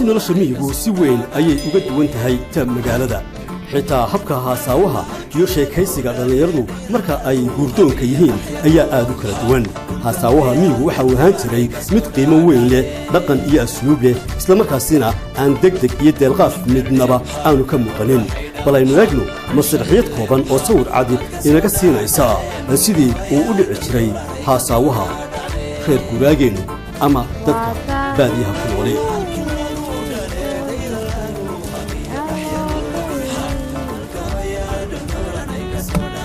laakiin nolosha miyigu si weyn ayay uga duwan tahay ta magaalada xitaa habka haasaawaha iyo sheekaysiga dhallinyaradu marka ay guurdoonka yihiin ayaa aad u kala duwan haasaawaha miyigu waxa uu ahaan jiray mid qiimo weyn leh dhaqan iyo asluub leh islamarkaasina aan degdeg iyo deelqaaf midnaba aanu ka muuqanin bal aynu eegno masraxiyad kooban oo sawir cadi inaga siinaysa sidii uu u dhici jiray haasaawaha reer guraageennu ama dadka baadiyaha ku noole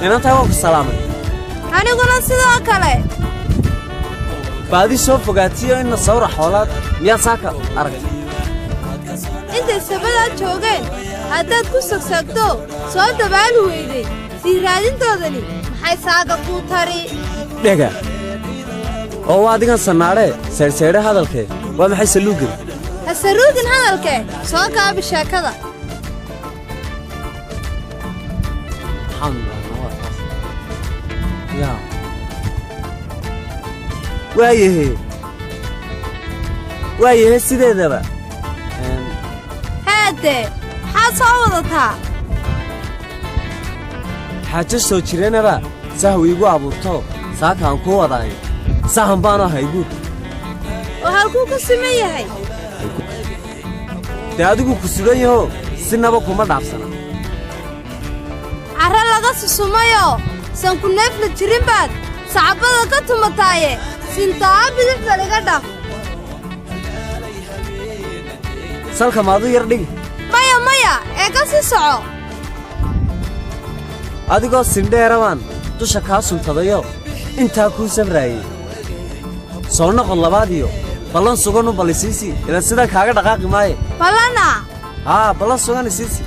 inantaa waan ku salaamay aniguna sidoo kale baadi soo fogaatiyo inna sawra xoolaad miyaad saaka aragtay intay sabadaa joogeen haddaad ku sagsagto soo dabaali weyday sii raadintoodani maxay saaga kuu tari dhega oo waa adigan sannaadhee saydhsaydhe hadalkee waa maxay saluugin ha saruugin hadalkee soo kaabi sheekada waayahe sideedaba haadee maxaad soo wadataa xaajo soo jiranaba sahwi igu abuurto saakaan kuu wadaayo sahan baanu ahay guur oo halkuu ku siman yahay dee adigu ku sugan yahoo sinaba kuma dhaafsana carre laga susumayoo sanku neefla jirin baad sacbada ka tumataaye sintaa bidixda iga dhaf salka maadu yar dhigi maya ee ka sii soco adigoo sindheerabaan dusha kaa suntadayo intaa kuu samraayey soo noqon labaadiyo ballan sugan u ballisiisi ilan sidan kaaga dhaqaaqi maaye ballana ballan sugan isiisi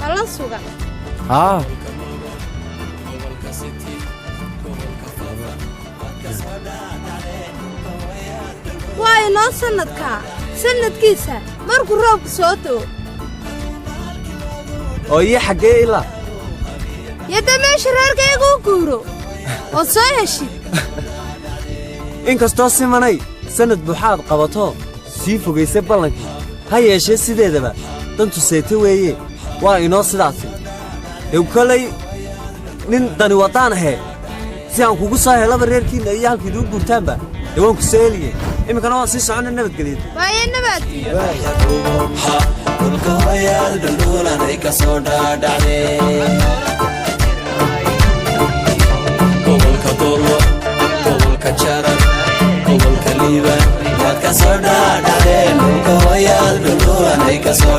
ballan sugan waa inoo sannadkiisa markuu roobku soo doo oo iyo xaggee ilaa yadda meesha reerkayguu guuro ood soo heshid inkastoo simanay sannad buuxaad qabatoo sii fogaysay ballankii ha yeeshee sideedaba dantu seete weeye waa inoo sidaasi dee kolay nin dani waddaan ahee si aan kugu soo helaba reerkiinna iyo halkiiduu guurtaanba dee waan ku soo heliye iminkana waan sii soconna nabadgeliyad waaye dhulka hoyaad dhuldhuulanay ka soo dhaadhacdee gobolka dolo gobolka jaran gobolka liibaan waad ka soo dhaadhacdeen dhulka hoyaad dhuldhuulanay ka soo